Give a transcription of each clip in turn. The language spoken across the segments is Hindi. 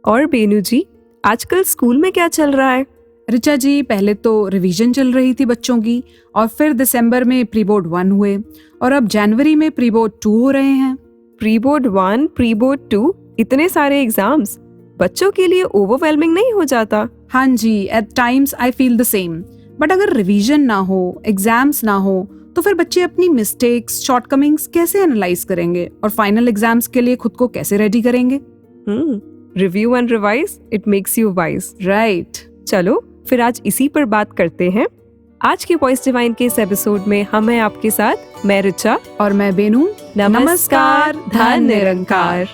और बेनू जी, आजकल स्कूल में क्या चल रहा है? ऋचा जी, पहले तो रिवीजन चल रही थी बच्चों की, और फिर दिसंबर में प्री बोर्ड 1 हुए, और अब जनवरी में प्री बोर्ड 2 हो रहे हैं। प्री बोर्ड 1, प्री बोर्ड 2, इतने सारे एग्जाम्स बच्चों के लिए ओवरवेलमिंग नहीं हो जाता? हाँ जी, at times I feel the same. But अगर रिवीजन ना हो, एग्जाम्स ना हो, तो फिर बच्चे अपनी मिस्टेक्स, शॉर्टकमिंग्स कैसे एनालाइज करेंगे और फाइनल एग्जाम्स के लिए खुद को कैसे रेडी करेंगे? Review and revise, it makes you wise. Right. चलो फिर आज इसी पर बात करते हैं। आज के वॉइस डिवाइन के इस एपिसोड में हम हैं आपके साथ, मैं ऋचा और मैं बेनू। नमस्कार, धन निरंकार।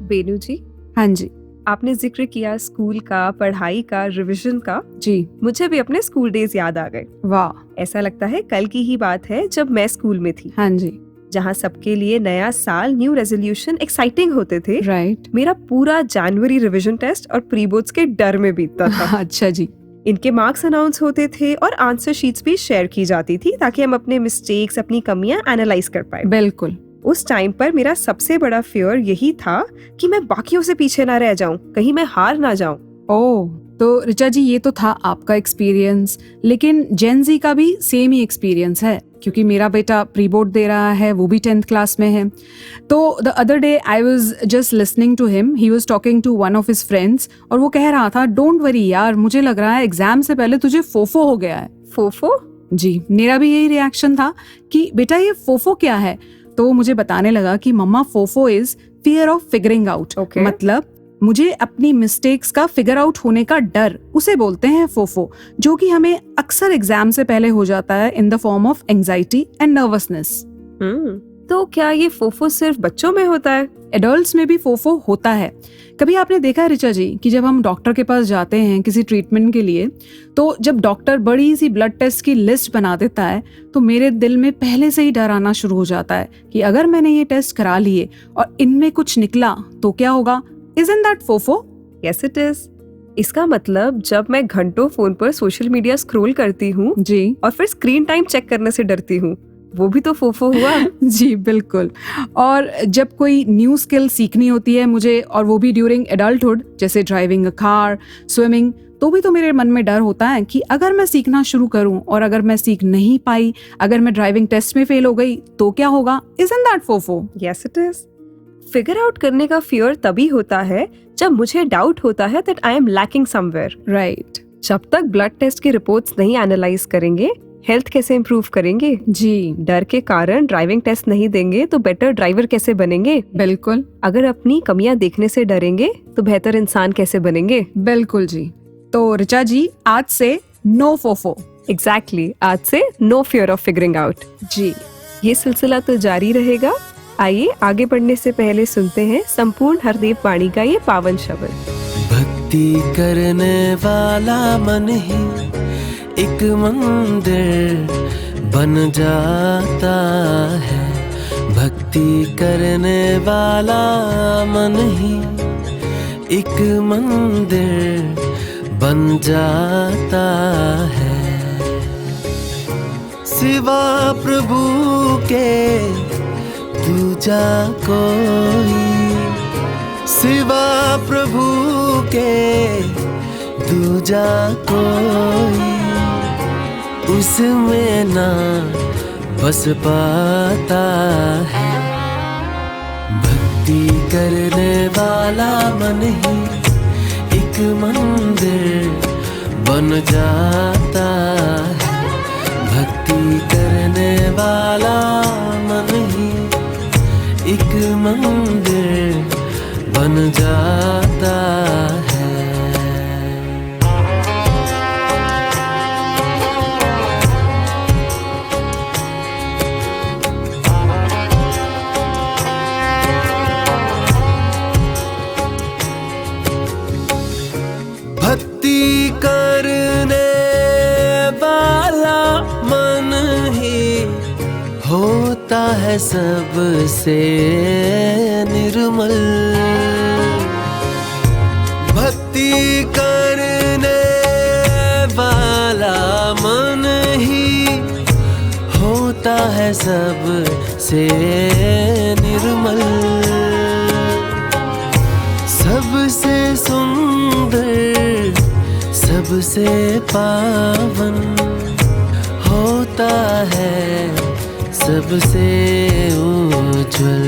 बेनू जी, हाँ जी आपने जिक्र किया स्कूल का, पढ़ाई का, रिवीजन का। जी। मुझे भी अपने स्कूल डेज याद आ गए। वाह, ऐसा लगता है कल की ही बात है जब मैं स्कूल में थी। हाँ जी। जहाँ सबके लिए नया साल, न्यू रेजोल्यूशन एक्साइटिंग होते थे। राइट। मेरा पूरा जनवरी रिवीजन टेस्ट और प्री बोर्ड्स के डर में बीतता था। अच्छा जी। इनके मार्क्स अनाउंस होते थे और आंसर शीट्स भी शेयर की जाती थी ताकि हम अपने मिस्टेक्स, अपनी कमियां एनालाइज कर पाए। बिल्कुल। उस टाइम पर मेरा सबसे बड़ा फियर यही था कि मैं बाकियों से पीछे ना रह जाऊं, कहीं मैं हार ना जाऊं। ओह, तो ऋचा जी, ये तो था आपका एक्सपीरियंस, लेकिन जेन जी का भी सेम ही एक्सपीरियंस है, क्योंकि मेरा बेटा प्री बोर्ड दे रहा है, वो भी 10th क्लास में है। तो the other day I was just listening to him, he was talking to one of his friends, और वो कह रहा था, डोंट वरी यार, मुझे लग रहा है एग्जाम से पहले तुझे फोफो हो गया है। फोफो? जी, मेरा भी यही रिएक्शन था कि बेटा ये फोफो क्या है। तो वो मुझे बताने लगा कि मम्मा, FOFO is fear of figuring out. मतलब मुझे अपनी मिस्टेक्स का फिगर आउट होने का डर, उसे बोलते हैं फोफो, जो कि हमें अक्सर एग्जाम से पहले हो जाता है in the form of anxiety and nervousness. तो क्या ये फोफो सिर्फ बच्चों में होता है? एडल्ट्स में भी फोफो होता है। कभी आपने देखा है ऋचा जी कि जब हम डॉक्टर के पास जाते हैं किसी ट्रीटमेंट के लिए, तो जब डॉक्टर बड़ी सी ब्लड टेस्ट की लिस्ट बना देता है, तो मेरे दिल में पहले से ही डर आना शुरू हो जाता है कि अगर मैंने ये टेस्ट करा लिए और इनमें कुछ निकला तो क्या होगा? Isn't that फोफो? Yes it is। इसका मतलब जब मैं घंटों फोन पर सोशल मीडिया स्क्रॉल करती हूँ जी, और फिर स्क्रीन टाइम चेक करने से डरती हूँ, वो भी तो फोफो हुआ। जी बिल्कुल। और जब कोई न्यू स्किल सीखनी होती है मुझे, और वो भी ड्यूरिंग एडल्टहुड, जैसे ड्राइविंग अ कार, स्विमिंग, तो भी तो मेरे मन में डर होता है कि अगर मैं सीखना शुरू करूं और अगर मैं सीख नहीं पाई, अगर मैं ड्राइविंग टेस्ट में फेल हो गई तो क्या होगा? Isn't that फोफो? Yes it is। Figure out करने का फियर तभी होता है जब मुझे डाउट होता है that I am lacking somewhere. Right. जब तक ब्लड टेस्ट की रिपोर्ट्स नहीं एनालाइज करेंगे, हेल्थ कैसे इम्प्रूव करेंगे? जी, डर के कारण ड्राइविंग टेस्ट नहीं देंगे तो बेटर ड्राइवर कैसे बनेंगे? बिल्कुल। अगर अपनी कमियां देखने से डरेंगे तो बेहतर इंसान कैसे बनेंगे? बिल्कुल जी। तो ऋचा जी, आज से नो फोफो। एग्जैक्टली, आज से no fear of figuring out. जी, ये सिलसिला तो जारी रहेगा। आइए आगे बढ़ने से पहले सुनते हैं संपूर्ण हरदेव वाणी का ये पावन शब्द। भक्ति करने वाला मन ही एक मंदिर बन जाता है। भक्ति करने वाला मन ही एक मंदिर बन जाता है। सिवा प्रभु के दूजा कोई, सिवा प्रभु के दूजा कोई उसमें ना बस पाता है। भक्ति करने वाला मन ही एक मंदिर बन जाता है। भक्ति करने वाला मन ही एक मंदिर बन जाता है। भक्ति करने वाला मन ही होता है है सबसे निर्मल। भक्ति करने वाला मन ही होता है सबसे निर्मल। सबसे सुंदर, सबसे पावन होता है सबसे उज्जवल।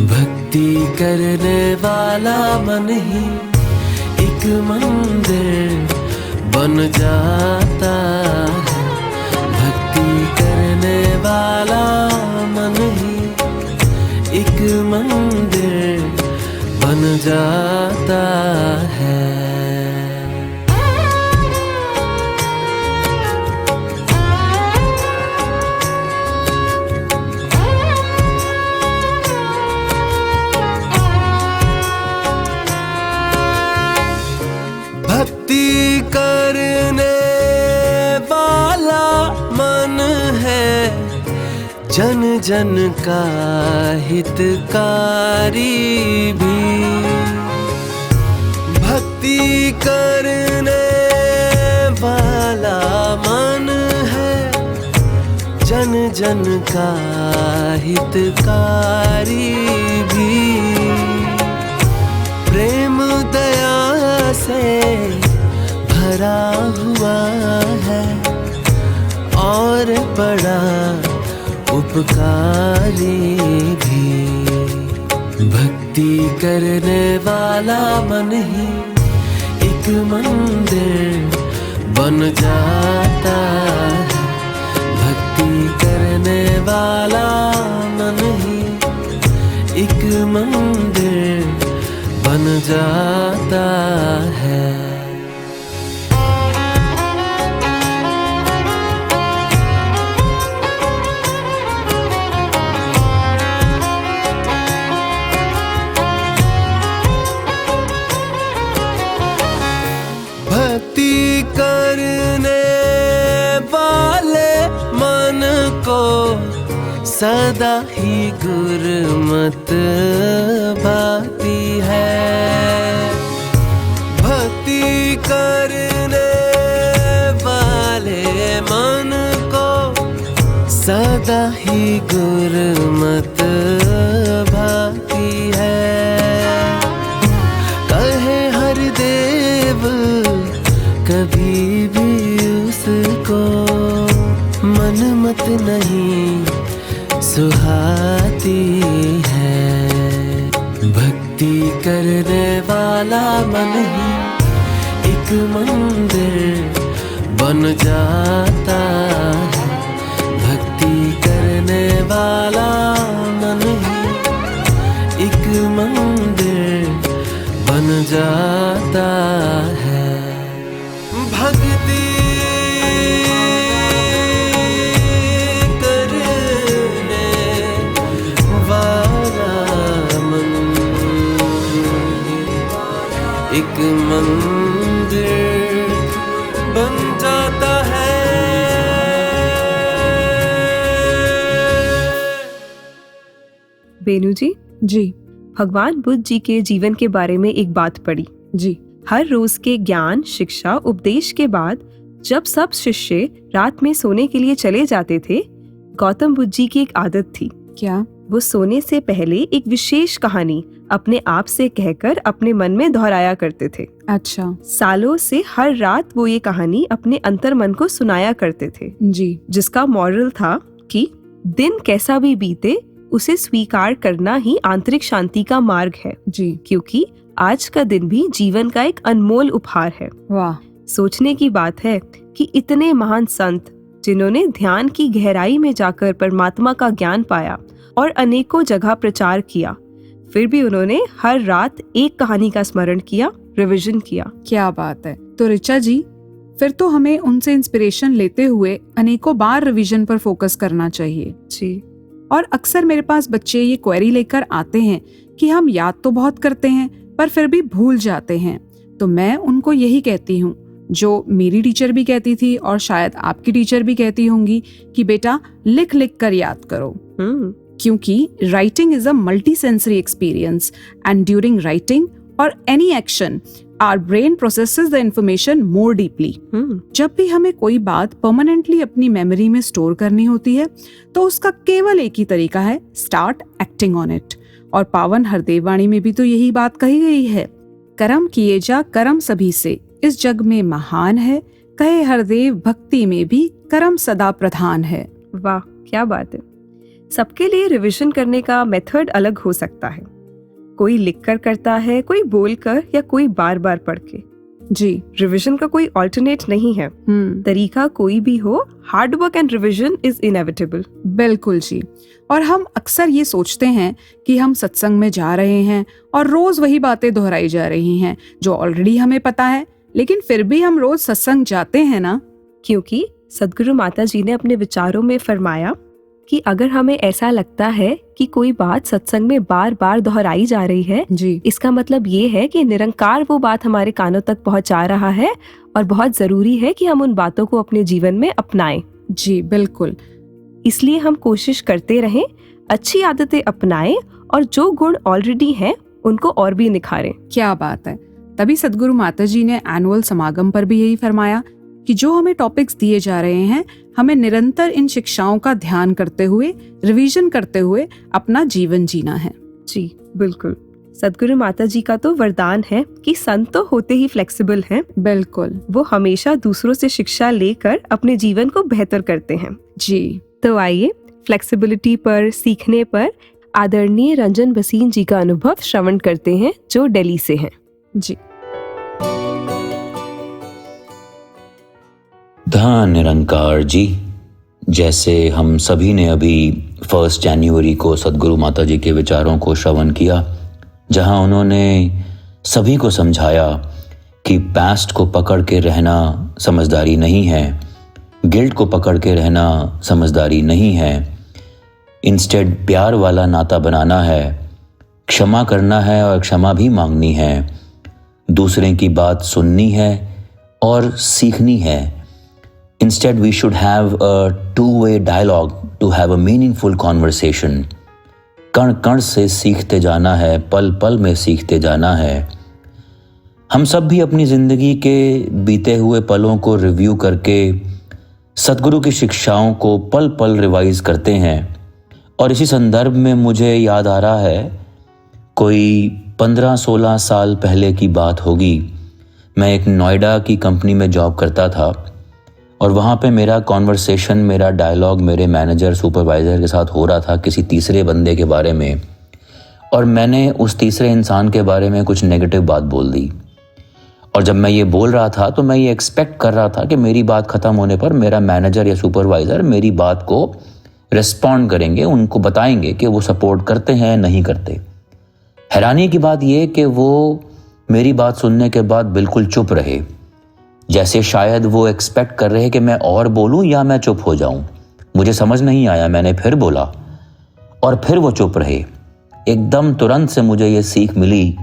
भक्ति करने वाला मन ही एक मंदिर बन जाता है। भक्ति करने वाला मन ही एक मंदिर बन जाता है। भक्ति करने वाला मन है जन जन का हितकारी भी। भक्ति करने वाला मन है जन जन का हितकारी भी। प्रेम दया से भरा हुआ है और बड़ा उपकारी भी। भक्ति करने वाला मन ही एक मंदिर बन जाता है। भक्ति करने वाला मन ही एक मंदिर बन जाता है। भक्ति करने वाले मन को सदा ही गुरमत भाती है। भक्ति करने वाले मन को सदा ही गुरमत भाती है। कहे हर देव कभी भी उसको मन मत नहीं सुहाती है। भक्ति करने वाला मन ही एक मंदिर बन जाता है। भक्ति करने वाला मन ही एक मंदिर बन जाता है। भक्ति एक मंदिर बन जाता है। बेनू जी, जी भगवान बुद्ध जी के जीवन के बारे में एक बात पढ़ी। जी हर रोज के ज्ञान, शिक्षा, उपदेश के बाद जब सब शिष्य रात में सोने के लिए चले जाते थे, गौतम बुद्ध जी की एक आदत थी। क्या? वो सोने से पहले एक विशेष कहानी अपने आप से कहकर अपने मन में दोहराया करते थे। अच्छा। सालों से हर रात वो ये कहानी अपने अंतर मन को सुनाया करते थे, जी जिसका मॉरल था कि दिन कैसा भी बीते उसे स्वीकार करना ही आंतरिक शांति का मार्ग है। जी क्योंकि आज का दिन भी जीवन का एक अनमोल उपहार है। वाह। सोचने की बात है कि इतने महान संत जिन्होंने ध्यान की गहराई में जाकर परमात्मा का ज्ञान पाया और अनेकों जगह प्रचार किया, फिर भी उन्होंने हर रात एक कहानी का स्मरण किया, रिवीजन किया। क्या बात है। तो ऋचा जी, फिर तो हमें उनसे इंस्पिरेशन लेते हुए अनेकों बार रिवीजन पर फोकस करना चाहिए। जी। और अक्सर मेरे पास बच्चे ये क्वेरी लेकर आते हैं कि हम याद तो बहुत करते हैं पर फिर भी भूल जाते हैं। तो मैं उनको यही कहती हूँ, जो मेरी टीचर भी कहती थी और शायद आपकी टीचर भी कहती होंगी कि बेटा लिख लिख कर याद करो, क्योंकि writing is a multi sensory experience and during writing और any action our brain processes the information more deeply. जब भी हमें कोई बात परमानेंटली अपनी मेमोरी में स्टोर करनी होती है तो उसका केवल एक ही तरीका है, स्टार्ट एक्टिंग ऑन इट। और पावन हरदेव वाणी में भी तो यही बात कही गई है, कर्म किए जा कर्म सभी से, इस जग में महान है, कहे हरदेव भक्ति में भी कर्म सदा प्रधान है। वाह, क्या बात है। सबके लिए रिवीजन करने का मेथड अलग हो सकता है। कोई लिखकर करता है, कोई बोलकर या कोई बार बार पढ़ के। जी, रिवीजन का कोई ऑल्टरनेट नहीं है। तरीका कोई भी हो, hard work and revision is inevitable. बिल्कुल जी। और हम अक्सर ये सोचते हैं कि हम सत्संग में जा रहे हैं और रोज वही बातें दोहराई जा रही हैं जो ऑलरेडी हमें पता है, लेकिन फिर भी हम रोज सत्संग जाते हैं ना। क्योंकि सदगुरु माता जी ने अपने विचारों में फरमाया कि अगर हमें ऐसा लगता है कि कोई बात सत्संग में बार बार दोहराई जा रही है जी, इसका मतलब ये है कि निरंकार वो बात हमारे कानों तक पहुंचा रहा है और बहुत जरूरी है कि हम उन बातों को अपने जीवन में अपनाएं। जी बिल्कुल। इसलिए हम कोशिश करते रहें, अच्छी आदतें अपनाएं और जो गुण ऑलरेडी हैं उनको और भी निखारें। क्या बात है। तभी सदगुरु माता जी ने एनुअल समागम पर भी यही फरमाया कि जो हमें टॉपिक्स दिए जा रहे हैं, हमें निरंतर इन शिक्षाओं का ध्यान करते हुए, रिवीजन करते हुए अपना जीवन जीना है। जी बिल्कुल। सदगुरु माता जी का तो वरदान है कि संत तो होते ही फ्लेक्सिबल हैं। बिल्कुल। वो हमेशा दूसरों से शिक्षा लेकर अपने जीवन को बेहतर करते हैं। जी, तो आइए फ्लेक्सिबिलिटी पर, सीखने पर आदरणीय रंजन भसीन जी का अनुभव श्रवण करते हैं, जो दिल्ली से हैं। जी। धन निरंकार जी, जैसे हम सभी ने अभी 1 जनवरी को सदगुरु माता जी के विचारों को श्रवण किया, जहां उन्होंने सभी को समझाया कि पास्ट को पकड़ के रहना समझदारी नहीं है, गिल्ट को पकड़ के रहना समझदारी नहीं है, इंस्टेड प्यार वाला नाता बनाना है, क्षमा करना है और क्षमा भी मांगनी है, दूसरे की बात सुननी है और सीखनी है। Instead, we should have a two-way dialogue to have a meaningful conversation. कण कण से सीखते जाना है, पल पल में सीखते जाना है। हम सब भी अपनी जिंदगी के बीते हुए पलों को रिव्यू करके सतगुरु की शिक्षाओं को पल पल रिवाइज करते हैं। और इसी संदर्भ में मुझे याद आ रहा है, कोई 15-16 साल पहले की बात होगी। मैं एक नोएडा की कंपनी में जॉब करता था और वहाँ पे मेरा कॉन्वर्सेशन, मेरा डायलॉग मेरे मैनेजर, सुपरवाइज़र के साथ हो रहा था किसी तीसरे बंदे के बारे में, और मैंने उस तीसरे इंसान के बारे में कुछ नेगेटिव बात बोल दी। और जब मैं ये बोल रहा था तो मैं ये एक्सपेक्ट कर रहा था कि मेरी बात ख़त्म होने पर मेरा मैनेजर या सुपरवाइज़र मेरी बात को रिस्पॉन्ड करेंगे, उनको बताएंगे कि वो सपोर्ट करते हैं नहीं करते। हैरानी की बात ये कि वो मेरी बात सुनने के बाद बिल्कुल चुप रहे, जैसे शायद वो एक्सपेक्ट कर रहे कि मैं और बोलूं या मैं चुप हो जाऊं। मुझे समझ नहीं आया, मैंने फिर बोला और फिर वो चुप रहे। एकदम तुरंत से मुझे ये सीख मिली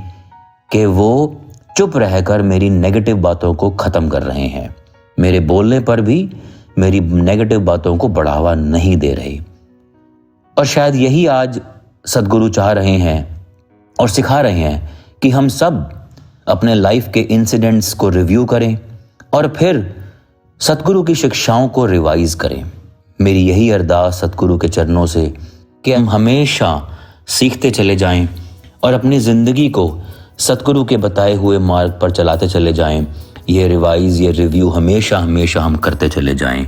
कि वो चुप रहकर मेरी नेगेटिव बातों को ख़त्म कर रहे हैं, मेरे बोलने पर भी मेरी नेगेटिव बातों को बढ़ावा नहीं दे रहे। और शायद यही आज सदगुरु चाह रहे हैं और सिखा रहे हैं कि हम सब अपने लाइफ के इंसिडेंट्स को रिव्यू करें और फिर सतगुरु की शिक्षाओं को रिवाइज करें। मेरी यही अरदास सतगुरु के चरणों से कि हम हमेशा सीखते चले जाएं और अपनी ज़िंदगी को सतगुरु के बताए हुए मार्ग पर चलाते चले जाएं। ये रिवाइज, ये रिव्यू हमेशा हमेशा हम करते चले जाएं।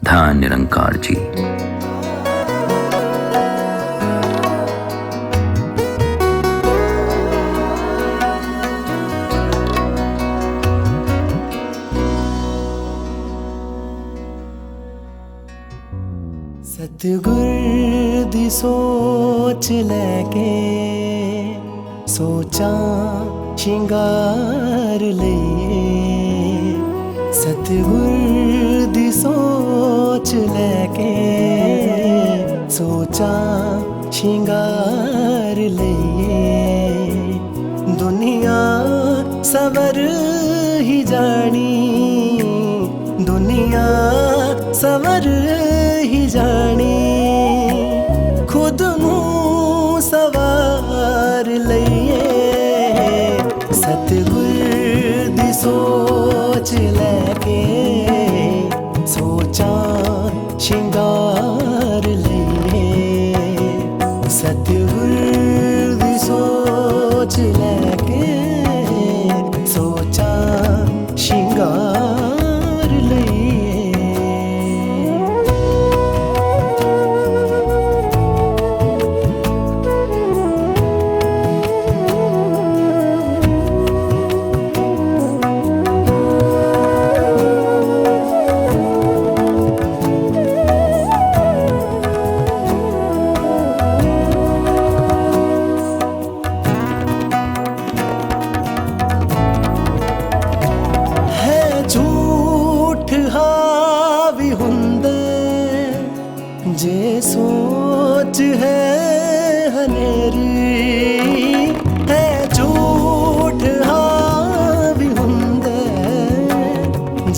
धन निरंकार जी। सतगुर दी सोच लैके सोचा शिंगार लईए, सतगुर दी सोच लैके सोचा शिंगार लईए। दुनिया सवर ही जानी सवर ही जानी खुद नूं सवार लईए सतगुर दी सोच लैके सोचा शिंगार लईए सतगुर दी सोच लैके सोचा शिंगार लईए जे सोच है हनेरी है झूठ हावी हुंदे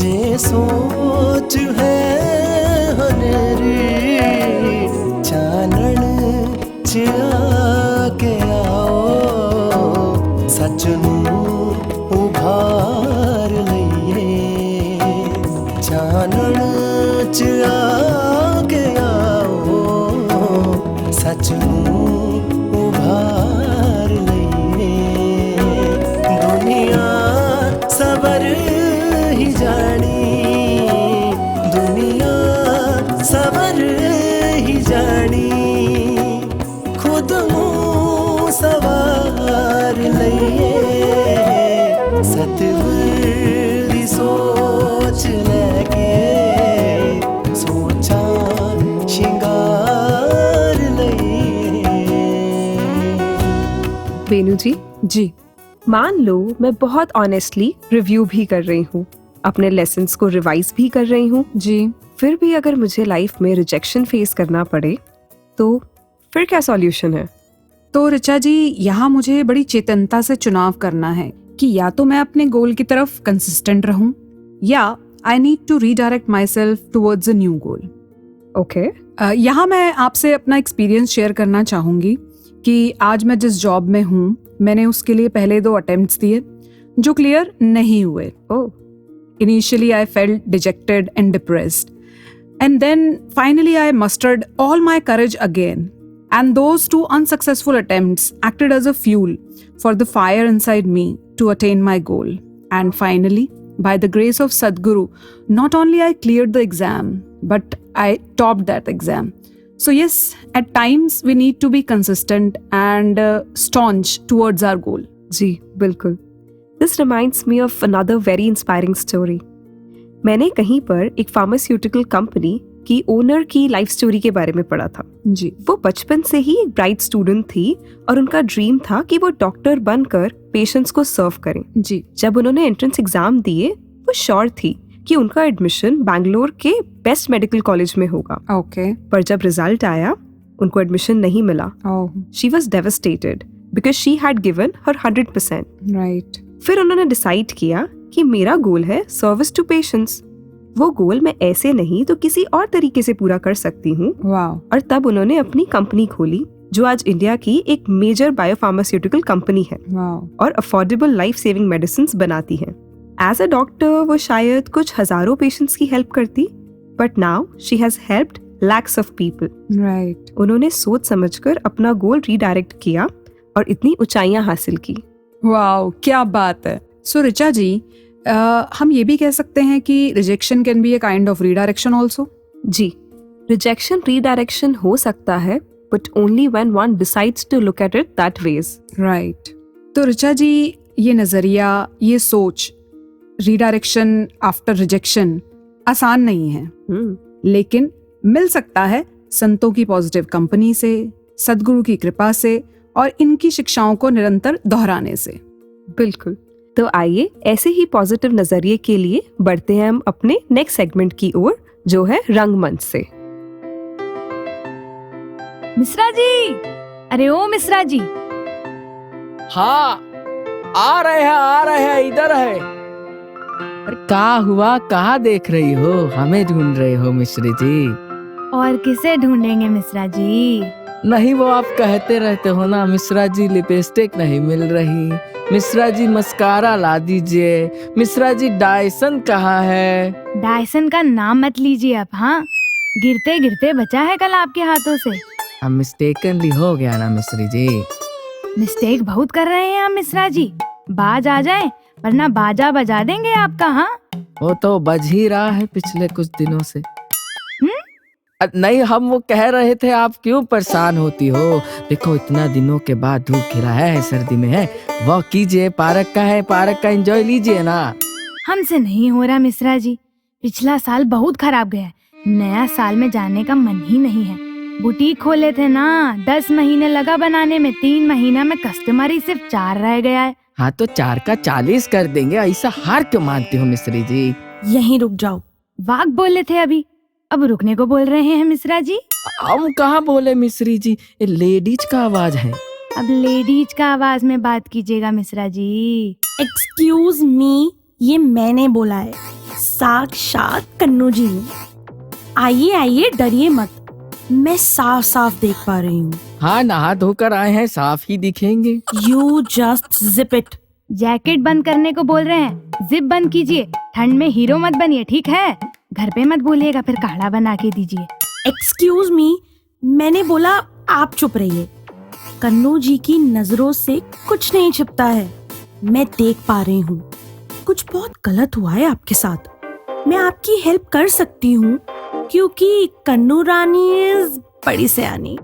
जे सोच है हनेरी चानण च आके आओ सच नूं उभार लईए चानण च आके सच नूं उभार लईए दुनिया सबर ही जानी दुनिया सबर ही जानी खुद नूं सवार लईए सतगुर दी सोच लैके सोचा शिंगार वेणु जी, जी मान लो मैं बहुत ऑनेस्टली रिव्यू भी कर रही हूँ, अपने लेसन्स को रिवाइज भी कर रही हूँ, जी फिर भी अगर मुझे लाइफ में रिजेक्शन फेस करना पड़े तो फिर क्या सॉल्यूशन है? तो ऋचा जी, यहाँ मुझे बड़ी चेतनता से चुनाव करना है कि या तो मैं अपने गोल की तरफ कंसिस्टेंट रहूं या I need to redirect myself towards a new goal. Okay, यहाँ मैं आपसे अपना एक्सपीरियंस शेयर करना चाहूंगी कि आज मैं जिस जॉब में हूँ मैंने उसके लिए पहले 2 अटेम्प्ट्स दिए जो क्लियर नहीं हुए। Initially I felt dejected and depressed, and then finally I mustered all my courage again, and those 2 unsuccessful attempts acted as a fuel for the fire inside me to attain my goal. And finally, by the grace of Sadhguru, not only I cleared the exam, but I topped that exam. So yes, at times we need to be consistent and staunch towards our goal. जी बिल्कुल। This reminds me of another very inspiring story. मैंने कहीं पर एक फार्मास्यूटिकल कंपनी की ओनर की लाइफ स्टोरी के बारे में पढ़ा था। जी, वो बचपन से ही एक ब्राइट स्टूडेंट थी और उनका ड्रीम था कि वो डॉक्टर बनकर पेशेंट्स को सर्व करें। जी, जब उन्होंने एंट्रेंस एग्जाम दिए वो श्योर थी कि उनका एडमिशन बैंगलोर के बेस्ट मेडिकल कॉलेज में होगा। ओके, पर जब रिजल्ट आया उनको एडमिशन नहीं मिला। She was devastated because she had given her 100%। Right. फिर उन्होंने डिसाइड किया कि मेरा गोल है सर्विस टू पेशेंट्स। वो गोल मैं ऐसे नहीं तो किसी और तरीके से पूरा कर सकती हूँ। वाओ। और तब उन्होंने अपनी कंपनी खोली जो आज इंडिया की एक मेजर बायोफार्मास्यूटिकल कंपनी है। वाओ। और अफोर्डेबल लाइफ सेविंग मेडिसिन बनाती है। एज अ डॉक्टर वो शायद कुछ हजारों पेशेंट्स की हेल्प करती, but now she has helped lakhs of people. Right. उन्होंने सोच समझकर अपना गोल रीडायरेक्ट किया और इतनी ऊंचाइयां हासिल की। वाओ, क्या बात है। सो ऋचा जी, हम ये भी कह सकते हैं कि rejection can be a kind of redirection also. जी, रिजेक्शन रीडायरेक्शन हो सकता है, but only when one decides to look at it that ways. Right. तो ऋचा जी, ये नजरिया, ये सोच, रीडायरेक्शन आफ्टर रिजेक्शन आसान नहीं है, लेकिन मिल सकता है संतों की पॉजिटिव कंपनी से, सद्गुरु की कृपा से और इनकी शिक्षाओं को निरंतर दोहराने से। बिल्कुल। तो आइए ऐसे ही पॉजिटिव नजरिए के लिए बढ़ते हैं हम अपने नेक्स्ट सेगमेंट की ओर, जो है रंगमंच से। मिश्रा जी, अरे ओ मिश्रा जी। हाँ, आ रहे हैं इधर है। का हुआ, कहाँ देख रही हो? हमें ढूंढ रहे हो मिश्री जी? और किसे ढूंढेंगे मिश्रा जी? नहीं, वो आप कहते रहते हो ना, मिश्रा जी लिपस्टिक नहीं मिल रही, मिश्रा जी मस्कारा ला दीजिए, मिश्रा जी डायसन कहाँ है? डायसन का नाम मत लीजिए अब। हाँ, गिरते गिरते बचा है कल आपके हाथों से। अब मिस्टेकनली हो गया ना मिश्री जी। मिस्टेक बहुत कर रहे हैं आप मिश्रा जी। बाज आ जाए वरना बाजा बजा देंगे आपका। हाँ, वो तो बज ही रहा है पिछले कुछ दिनों से। नहीं, हम वो कह रहे थे, आप क्यों परेशान होती हो? देखो इतना दिनों के बाद धूप खिला है, सर्दी में है, वॉक कीजिए, पार्क का है, पार्क का एंजॉय लीजिए ना। हमसे नहीं हो रहा मिश्रा जी। पिछला साल बहुत खराब गया है। नया साल में जाने का मन ही नहीं है। बुटीक खोले थे ना, 10 महीने लगा बनाने में, 3 महीना में कस्टमर ही सिर्फ 4 रह गया है। हाँ तो 4 का 40 कर देंगे, ऐसा हार क्यों मानती हो मिश्री जी? यहीं रुक जाओ। वाक बोले थे अभी, अब रुकने को बोल रहे हैं मिश्रा जी। हम कहाँ बोले मिश्री जी, ये लेडीज का आवाज है। अब लेडीज का आवाज में बात कीजिएगा मिश्रा जी। एक्सक्यूज मी, ये मैंने बोला है, साक्षात कन्नू जी ने। आइए आइए, डरिए मत, मैं साफ साफ देख पा रही हूँ। हाँ, नहा धोकर आए हैं, साफ ही दिखेंगे। You just zip it. Jacket बंद करने को बोल रहे हैं, जिप बंद कीजिए। ठंड में हीरो मत बनिए, ठीक है? घर पे मत बोलिएगा, फिर काढ़ा बना के दीजिए। एक्सक्यूज मी, मैंने बोला आप चुप रहिए। कन्नू जी की नजरों से कुछ नहीं छिपता है, मैं देख पा रही हूँ। कुछ बहुत गलत हुआ है आपके साथ। मैं आपकी हेल्प कर सकती हूँ क्योंकि कन्नू रानी इज बड़ी सयानी।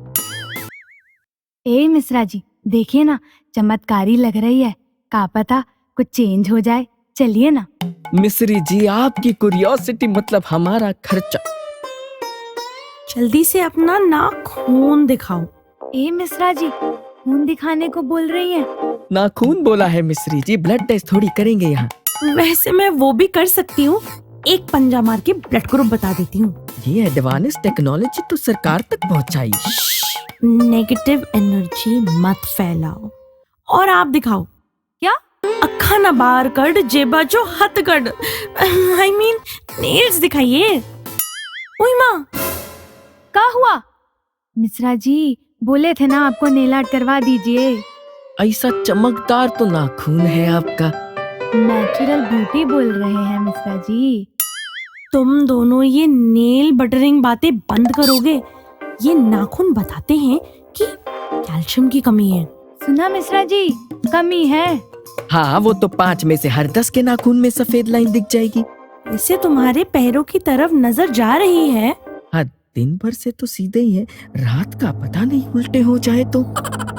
ए मिश्रा जी, देखिए ना, चमत्कारी लग रही है। का पता कुछ चेंज हो जाए। चलिए ना। मिश्री जी, आपकी क्यूरियोसिटी मतलब हमारा खर्चा। जल्दी से अपना नाखून दिखाओ। ए मिश्रा जी, खून दिखाने को बोल रही है? नाखून बोला है मिश्री जी, ब्लड टेस्ट थोड़ी करेंगे यहाँ। वैसे मैं वो भी कर सकती हूँ, एक पंजा मार के ब्लड ग्रुप बता देती हूँ। ये एडवांस टेक्नोलॉजी तो सरकार तक पहुँचाई। नेगेटिव एनर्जी मत फैलाओ। और आप दिखाओ। क्या? अखा ना बाहर कड़, जेबा जो हथ कड़, आई मीन नेल्स दिखाइए। ओए माँ, क्या हुआ? मिश्रा जी बोले थे ना आपको नेल आर्ट करवा दीजिए। ऐसा चमकदार तो नाखून है आपका। नेचुरल ब्यूटी बोल रहे हैं मिश्रा जी। तुम दोनों ये नेल बटरिंग बातें बंद करोगे? ये नाखून बताते हैं कि कैल्शियम की कमी है। सुना मिश्रा जी, कमी है। हाँ, वो तो 5 में से हर 10 के नाखून में सफेद लाइन दिख जाएगी। वैसे तुम्हारे पैरों की तरफ नजर जा रही है। हाँ, दिन भर से तो सीधे ही है, रात का पता नहीं उल्टे हो जाए तो।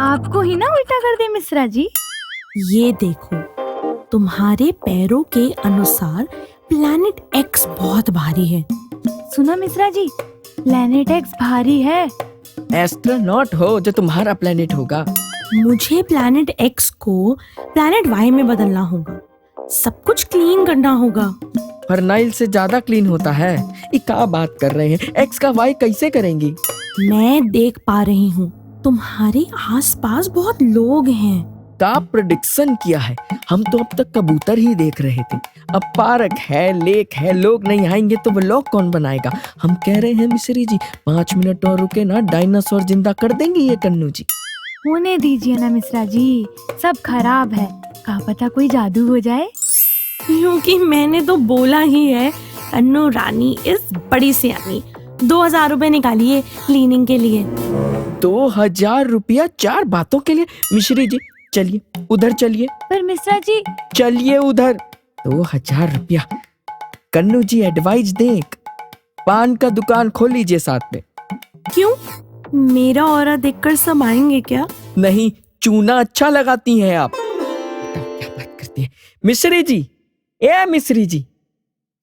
आपको ही ना उल्टा कर दे मिश्रा जी। ये देखो, तुम्हारे पैरों के अनुसार प्लैनेट एक्स बहुत भारी है। सुना मिश्रा जी, प्लैनेट एक्स भारी है। एस्ट्रोनॉट हो जो तुम्हारा प्लेनेट होगा। मुझे प्लैनेट एक्स को प्लैनेट वाई में बदलना होगा। सब कुछ क्लीन करना होगा। फर्नाइल से ज्यादा क्लीन होता है। ये क्या बात कर रहे हैं? एक्स का वाई कैसे करेंगी? मैं देख पा रही हूँ, तुम्हारे आसपास बहुत लोग हैं। का प्रेडिक्शन किया है? हम तो अब तक कबूतर ही देख रहे थे। अब पार्क है, लेक है, लोग नहीं आएंगे तो व्लॉग कौन बनाएगा? हम कह रहे हैं मिश्री जी, 5 मिनट और रुके ना, डायनासोर जिंदा कर देंगे ये कन्नू जी। होने दीजिए ना मिश्रा जी, सब खराब है। क्या पता कोई जादू हो जाए। क्योंकि मैंने तो बोला ही है, कन्नू रानी इस बड़ी सियानी। 2000 रुपए निकालिए क्लीनिंग के लिए। 2000 रुपया 4 बातों के लिए? मिश्री जी चलिए, उधर चलिए। पर मिश्रा जी, चलिए उधर। 2000 रुपया। कन्नू जी एडवाइस दें, पान का दुकान खोल लीजिए साथ में। क्यों? मेरा ऑरा देखकर सब आएंगे क्या? नहीं, चूना अच्छा लगाती हैं आप। बताओ क्या बात करती हैं मिश्री जी। ए मिश्री जी,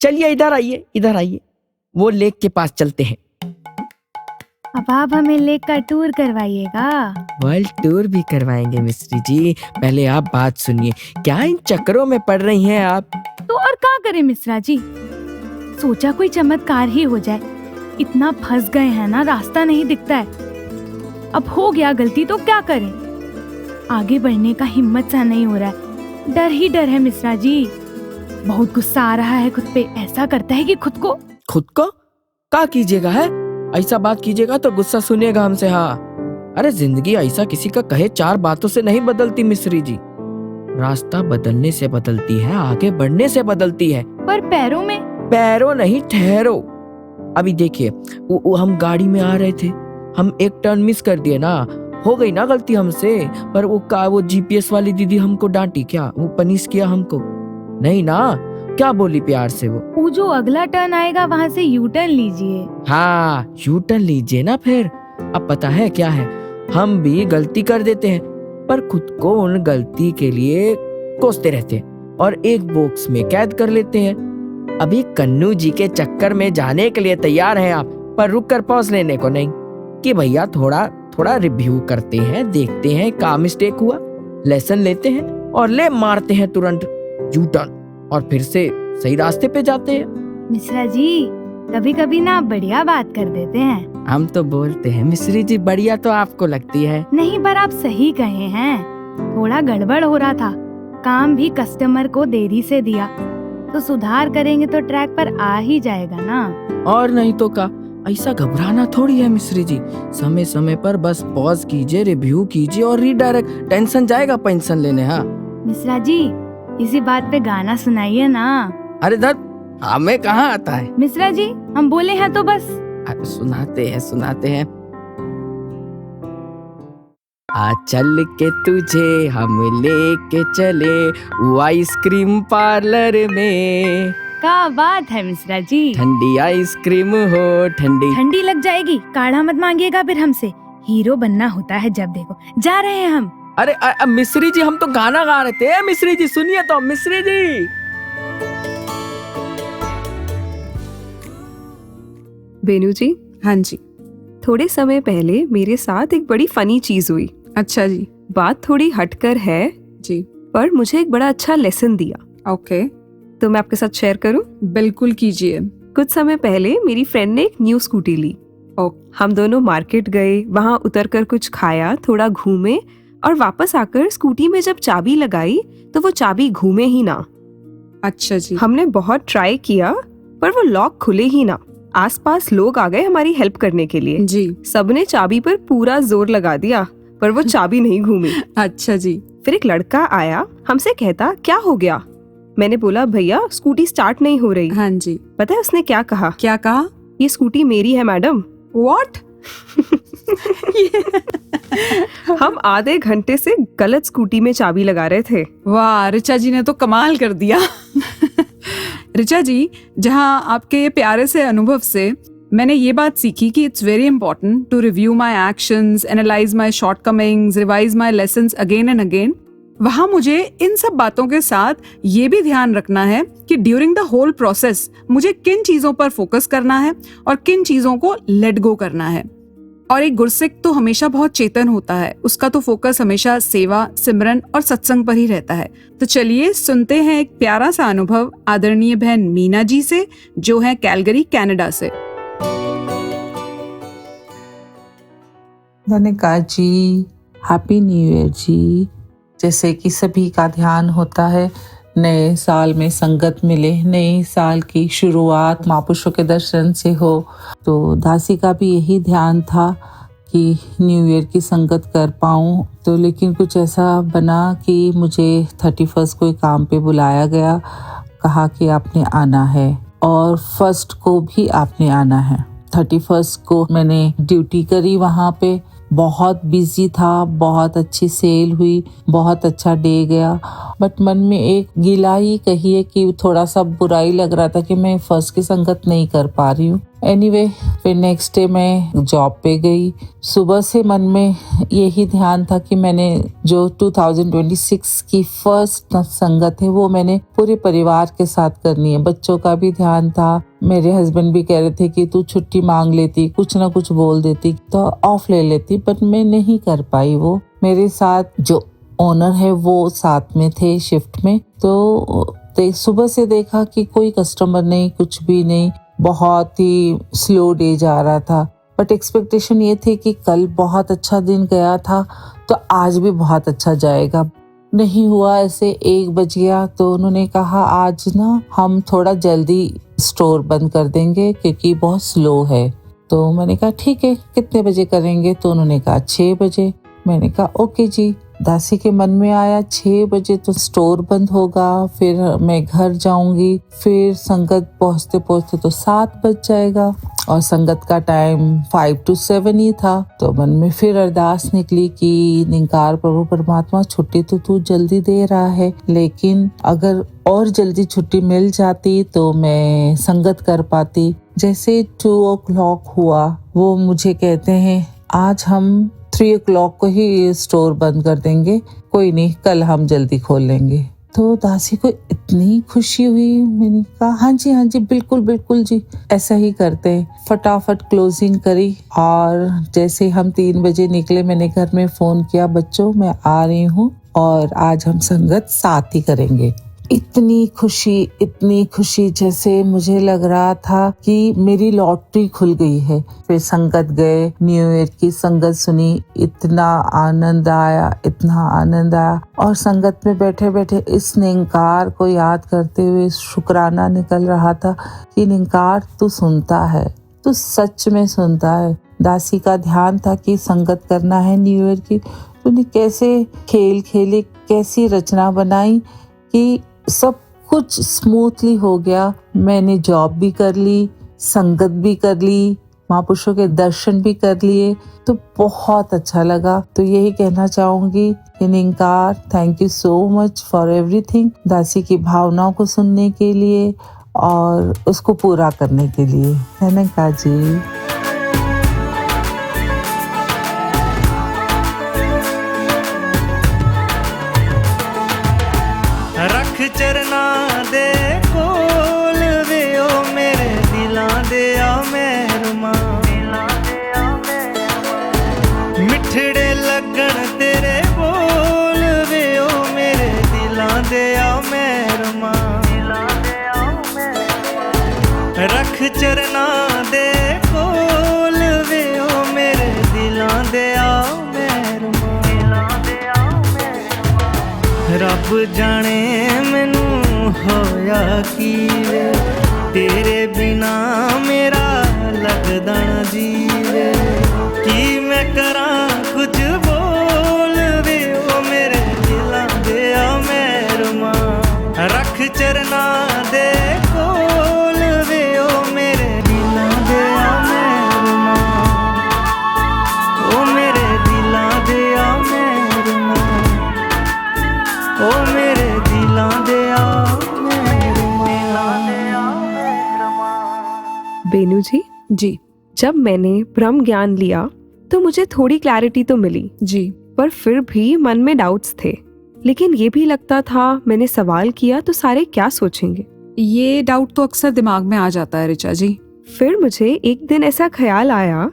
चलिए इधर आइए, इधर आइए, वो लेक के पास चलते हैं। अब आप हमें लेक का टूर करवाइएगा। वर्ल्ड टूर भी करवाएंगे मिश्री जी। पहले आप बात सुनिए, क्या इन चक्करों में पड़ रही हैं आप? तो और क्या करें मिश्रा जी, सोचा कोई चमत्कार ही हो जाए। इतना फंस गए हैं ना, रास्ता नहीं दिखता है। अब हो गया गलती तो क्या करें, आगे बढ़ने का हिम्मत सा नहीं हो रहा है। डर ही डर है मिश्रा जी। बहुत गुस्सा आ रहा है खुद पे, ऐसा करता है कि खुद को का कीजिएगा है? ऐसा बात कीजिएगा तो गुस्सा सुनिएगा हमसे। हाँ, अरे जिंदगी ऐसा किसी का कहे 4 बातों से नहीं बदलती मिश्री जी। रास्ता बदलने से बदलती है, आगे बढ़ने से बदलती है। पर पैरों नहीं, ठहरो। अभी देखिए, हम गाड़ी में आ रहे थे, हम एक टर्न मिस कर दिए ना, हो गई ना गलती हमसे। पर वो जीपीएस वाली दीदी हमको डांटी क्या? वो पनिश किया हमको? नहीं ना, क्या बोली प्यार से वो जो अगला टर्न आएगा वहाँ से यू टर्न लीजिए। हाँ, यू टर्न लीजिए ना फिर। अब पता है क्या है, हम भी गलती कर देते हैं पर खुद को उन गलती के लिए कोसते रहते हैं और एक बॉक्स में कैद कर लेते हैं। अभी कन्नू जी के चक्कर में जाने के लिए तैयार हैं आप, पर रुक कर पॉज लेने को नहीं कि भैया थोड़ा रिव्यू करते हैं, देखते हैं क्या मिस्टेक हुआ, लेसन लेते हैं और ले मारते हैं तुरंत यू टर्न और फिर से सही रास्ते पे जाते हैं। मिश्रा जी, कभी कभी ना बढ़िया बात कर देते हैं। हम तो बोलते हैं मिश्री जी, बढ़िया तो आपको लगती है। नहीं, पर आप सही कहे हैं, थोड़ा गड़बड़ हो रहा था। काम भी कस्टमर को देरी से दिया, तो सुधार करेंगे तो ट्रैक पर आ ही जाएगा ना। और नहीं तो का, ऐसा घबराना थोड़ी है मिश्री जी। समय समय पर बस पॉज कीजिए, रिव्यू कीजिए और रीडायरेक्ट, टेंशन जाएगा पेंशन लेने। हाँ मिश्रा जी, इसी बात पे गाना सुनाइए ना। अरे धत, हमें कहाँ आता है। मिश्रा जी, हम बोले हैं तो बस। सुनाते हैं। आ चल के तुझे हम लेके चले वो आइसक्रीम पार्लर में। क्या बात है मिश्रा जी। ठंडी आइसक्रीम हो, ठंडी लग जाएगी, काढ़ा मत मांगिएगा फिर हमसे। हीरो बनना होता है जब देखो। जा रहे हैं हम। अरे मिश्री जी, हम तो गाना गा रहे थे। मिश्री जी सुनिए तो। मिश्री जी। बेनू जी। हाँ जी। थोड़े समय पहले मेरे साथ एक बड़ी फनी चीज हुई। अच्छा जी। बात थोड़ी हटकर है जी, पर मुझे एक बड़ा अच्छा लेसन दिया। ओके, तो मैं आपके साथ शेयर करूं? बिल्कुल कीजिए। कुछ समय पहले मेरी फ्रेंड ने एक न्यू स्कूटी ली। हम दोनों मार्केट गए, वहां उतरकर कुछ खाया, थोड़ा घूमे और वापस आकर स्कूटी में जब चाबी लगाई तो वो चाबी घूमे ही ना। अच्छा जी। हमने बहुत ट्राई किया पर वो लॉक खुले ही ना। आसपास लोग आ गए हमारी हेल्प करने के लिए जी। सबने चाबी पर पूरा जोर लगा दिया पर वो चाबी नहीं घूमी। अच्छा जी। फिर एक लड़का आया, हमसे कहता क्या हो गया। मैंने बोला भैया स्कूटी स्टार्ट नहीं हो रही। हाँ जी। पता है उसने क्या कहा? क्या कहा? ये स्कूटी मेरी है मैडम। व्हाट? हम आधे घंटे से गलत स्कूटी में चाबी लगा रहे थे। वाह, ऋचा जी ने तो कमाल कर दिया। ऋचा जी, जहाँ आपके ये प्यारे से अनुभव से मैंने ये बात सीखी कि it's very important to review my actions, analyse my shortcomings, revise my lessons again and again. वहाँ मुझे इन सब बातों के साथ ये भी ध्यान रखना है कि ड्यूरिंग द होल प्रोसेस मुझे किन चीज़ों पर फोकस करना है और किन चीज़ों को लेट गो करना है। और एक गुरसिख तो हमेशा बहुत चेतन होता है, उसका तो फोकस हमेशा सेवा, सिमरन और सत्संग पर ही रहता है। तो चलिए सुनते हैं एक प्यारा सा अनुभव आदरणीय बहन मीना जी से, जो है कैलगरी कनाडा से। धनिका जी, हैप्पी न्यू ईयर जी। जैसे कि सभी का ध्यान होता है नए साल में संगत मिले, नए साल की शुरुआत महापुरुषों के दर्शन से हो। तो दासी का भी यही ध्यान था कि न्यू ईयर की संगत कर पाऊँ। तो लेकिन कुछ ऐसा बना कि मुझे 31 को काम पे बुलाया गया, कहा कि आपने आना है और 1 को भी आपने आना है। 31 को मैंने ड्यूटी करी वहाँ पे, बहुत बिजी था, बहुत अच्छी सेल हुई, बहुत अच्छा डे गया। बट मन में एक गिलाई कहिए कि थोड़ा सा बुराई लग रहा था कि मैं 1 की संगत नहीं कर पा रही हूँ। एनीवे, फिर नेक्स्ट डे मैं जॉब पे गई। सुबह से मन में यही ध्यान था कि मैंने जो 2026 की फर्स्ट संगत है वो मैंने पूरे परिवार के साथ करनी है। बच्चों का भी ध्यान था। मेरे हस्बैंड भी कह रहे थे कि तू छुट्टी मांग लेती, कुछ ना कुछ बोल देती तो ऑफ ले लेती, बट मैं नहीं कर पाई। वो मेरे साथ जो ओनर है वो साथ में थे शिफ्ट में। तो सुबह से देखा कि कोई कस्टमर नहीं, कुछ भी नहीं, बहुत ही स्लो डे जा रहा था। बट एक्सपेक्टेशन ये थी कि कल बहुत अच्छा दिन गया था तो आज भी बहुत अच्छा जाएगा। नहीं हुआ, ऐसे 1 बज गया तो उन्होंने कहा आज ना हम थोड़ा जल्दी स्टोर बंद कर देंगे क्योंकि बहुत स्लो है। तो मैंने कहा ठीक है, कितने बजे करेंगे? तो उन्होंने कहा 6 बजे। मैंने कहा ओके जी। दासी के मन में आया 6 बजे तो स्टोर बंद होगा, फिर मैं घर जाऊंगी, फिर संगत पहुंचते पहुंचते तो 7 बज जाएगा और संगत का टाइम 5 to 7 ही था। तो मन में फिर अरदास निकली कि निंकार प्रभु परमात्मा, छुट्टी तो तू जल्दी दे रहा है, लेकिन अगर और जल्दी छुट्टी मिल जाती तो मैं संगत कर पाती। जैसे 2 o'clock हुआ, वो मुझे कहते हैं आज हम 3 o'clock को ही स्टोर बंद कर देंगे, कोई नहीं कल हम जल्दी खोल लेंगे। तो दासी को इतनी खुशी हुई, मैंने कहा हाँ जी बिल्कुल बिल्कुल जी, ऐसा ही करते हैं। फटाफट क्लोजिंग करी और जैसे हम 3 बजे निकले, मैंने घर में फोन किया, बच्चों मैं आ रही हूँ और आज हम संगत साथ ही करेंगे। इतनी खुशी जैसे मुझे लग रहा था कि मेरी लॉटरी खुल गई है। फिर संगत गए, न्यू ईयर की संगत सुनी, इतना आनंद आया और संगत में बैठे बैठे इस निंकार को याद करते हुए शुक्राना निकल रहा था कि निंकार तू सुनता है, तू सच में सुनता है। दासी का ध्यान था कि संगत करना है न्यू ईयर की, तूने कैसे खेल खेले, कैसी रचना बनाई कि सब कुछ स्मूथली हो गया। मैंने जॉब भी कर ली, संगत भी कर ली, महापुरुषों के दर्शन भी कर लिए, तो बहुत अच्छा लगा। तो यही कहना चाहूंगी कि निंकार, thank you so much for everything, दासी की भावनाओं को सुनने के लिए और उसको पूरा करने के लिए। है निंकार जी। रख चरना दे कोल वे ओ मेरे दिलां दे आ मेहरमा, मिठड़े लगन तेरे बोल वे ओ मेरे दिलां दे आ मेहरमा। रख चरना दे कोल वे ओ मेरे दिलां दे आ मेहरमा। रब जाने मैनू होया की वे, तेरे बिना मेरा लगदा ना जीवे। की मैं करा कुछ बोल वे ओ मेरे दिलां दे आ मेहरमा। रख चरना दे कोल वे ओ मेरे दिलां दे आ मेहरमा, ओ मेरे दिलां दे आ मेहरमा, ओ मेरे दिलां दे आ मेहरमा। बेनू जी, जी जब मैंने ब्रह्म ज्ञान लिया तो मुझे थोड़ी क्लैरिटी तो मिली, जी पर फिर भी मन में डाउट्स थे। लेकिन ये भी लगता था मैंने सवाल किया तो सारे क्या सोचेंगे। ये डाउट तो अक्सर दिमाग में आ जाता है ऋचा जी। फिर मुझे एक दिन ऐसा ख्याल आया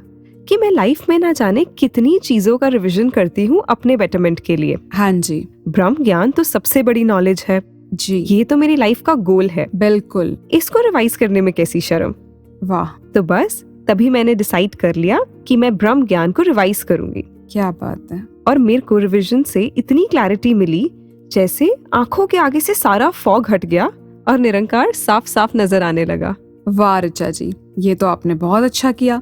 कि मैं लाइफ में ना जाने कितनी चीजों का रिवीजन करती हूँ अपने बेटरमेंट के लिए। हाँ जी ब्रह्म ज्ञान तो सबसे बड़ी नॉलेज है, जी ये तो मेरी लाइफ का गोल है, बिल्कुल। इसको रिवाइज करने में कैसी शर्म। वाह, तो बस तभी मैंने डिसाइड कर लिया कि मैं ब्रह्म ज्ञान को रिवाइज करूंगी। क्या बात है। और मेरे को रिविजन से इतनी क्लैरिटी मिली जैसे आंखों के आगे से सारा फॉग हट गया और निरंकार साफ साफ नजर आने लगा। वाह ऋचा जी, ये तो आपने बहुत अच्छा किया,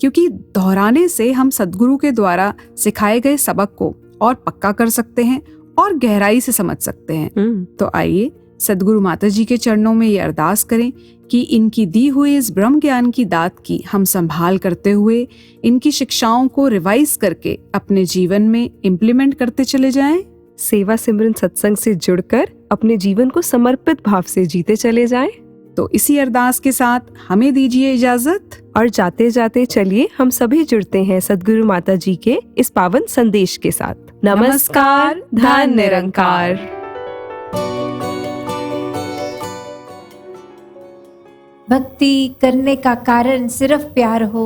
क्योंकि दोहराने से हम सदगुरु के द्वारा सिखाए गए सबक को और पक्का कर सकते हैं और गहराई से समझ सकते हैं। तो आइए सदगुरु माता जी के चरणों में ये अरदास करें कि इनकी दी हुई इस ब्रह्म ज्ञान की दात की हम संभाल करते हुए इनकी शिक्षाओं को रिवाइज करके अपने जीवन में इम्प्लीमेंट करते चले जाएं। सेवा सिमरन सत्संग से जुड़कर अपने जीवन को समर्पित भाव से जीते चले जाएं। तो इसी अरदास के साथ हमें दीजिए इजाजत, और जाते जाते चलिए हम सभी जुड़ते हैं सदगुरु माता जी के इस पावन संदेश के साथ। नमस्कार, धन निरंकार। भक्ति करने का कारण सिर्फ प्यार हो,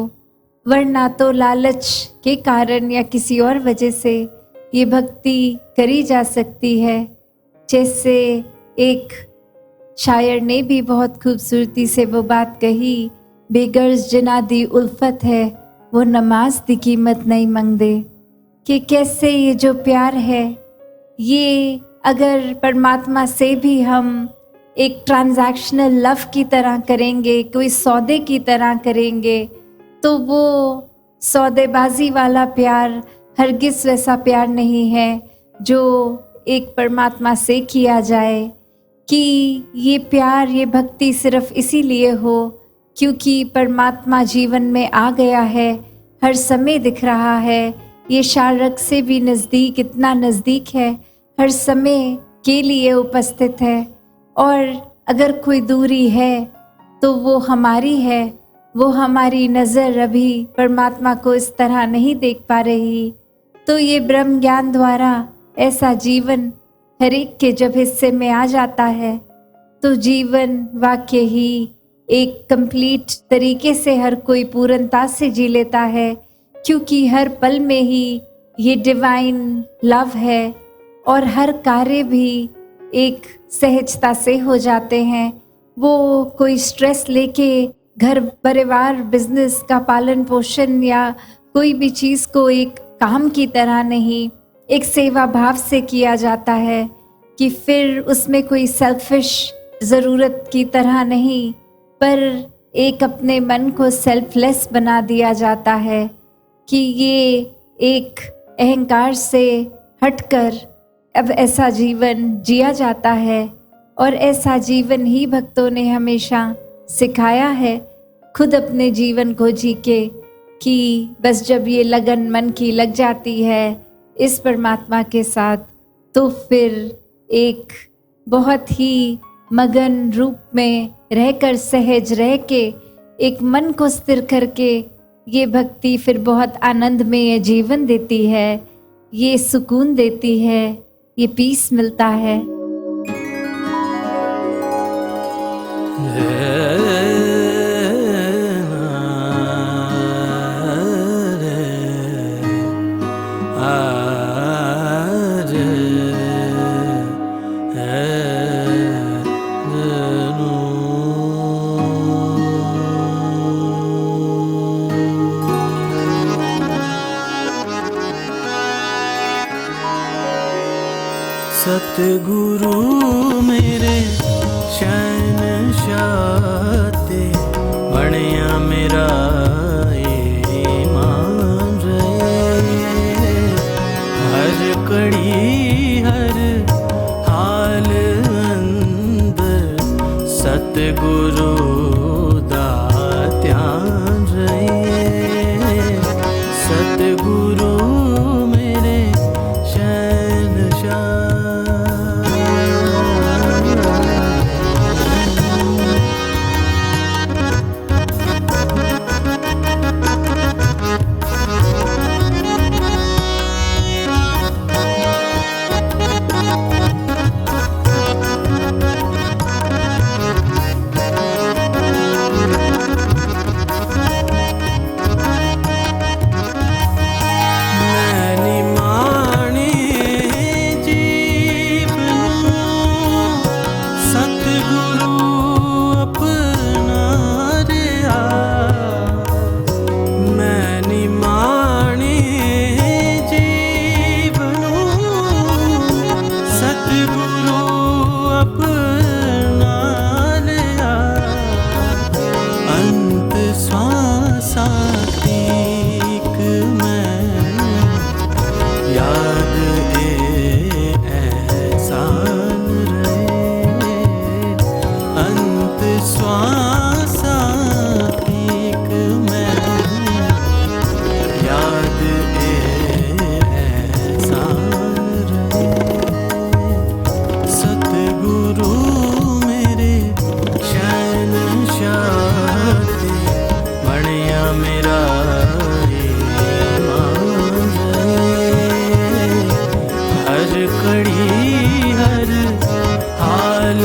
वरना तो लालच के कारण या किसी और वजह से ये भक्ति करी जा सकती है। जैसे एक शायर ने भी बहुत खूबसूरती से वो बात कही, बेगर्ज जिना दी उल्फत है वो नमाज दी कीमत नहीं मंगदे। कि कैसे ये जो प्यार है ये अगर परमात्मा से भी हम एक ट्रांजैक्शनल लव की तरह करेंगे, कोई सौदे की तरह करेंगे, तो वो सौदेबाजी वाला प्यार हरगिज़ वैसा प्यार नहीं है जो एक परमात्मा से किया जाए। कि ये प्यार, ये भक्ति सिर्फ इसीलिए हो क्योंकि परमात्मा जीवन में आ गया है, हर समय दिख रहा है। ये शारक से भी नज़दीक, इतना नज़दीक है, हर समय के लिए उपस्थित है। और अगर कोई दूरी है तो वो हमारी है, वो हमारी नज़र अभी परमात्मा को इस तरह नहीं देख पा रही। तो ये ब्रह्म ज्ञान द्वारा ऐसा जीवन हर एक के जब हिस्से में आ जाता है तो जीवन वाकई ही एक कंप्लीट तरीके से हर कोई पूर्णता से जी लेता है, क्योंकि हर पल में ही ये डिवाइन लव है और हर कार्य भी एक सहजता से हो जाते हैं। वो कोई स्ट्रेस लेके घर परिवार बिजनेस का पालन पोषण या कोई भी चीज़ को एक काम की तरह नहीं, एक सेवा भाव से किया जाता है कि फिर उसमें कोई सेल्फिश ज़रूरत की तरह नहीं, पर एक अपने मन को सेल्फलेस बना दिया जाता है कि ये एक अहंकार से हटकर अब ऐसा जीवन जिया जाता है। और ऐसा जीवन ही भक्तों ने हमेशा सिखाया है, खुद अपने जीवन को जी के, कि बस जब ये लगन मन की लग जाती है इस परमात्मा के साथ, तो फिर एक बहुत ही मगन रूप में रहकर, सहज रह के, एक मन को स्थिर करके ये भक्ति फिर बहुत आनंद में ये जीवन देती है, ये सुकून देती है, ये पीस मिलता है। सतगुरु मेरे शहनशाह ते बणिया मेरा ईमान रहे। हर कड़ी हर हाल अंदर सतगुरु दा ध्यान रहे। सतगुरु मेरे शहनशाह। कड़ी हर हाल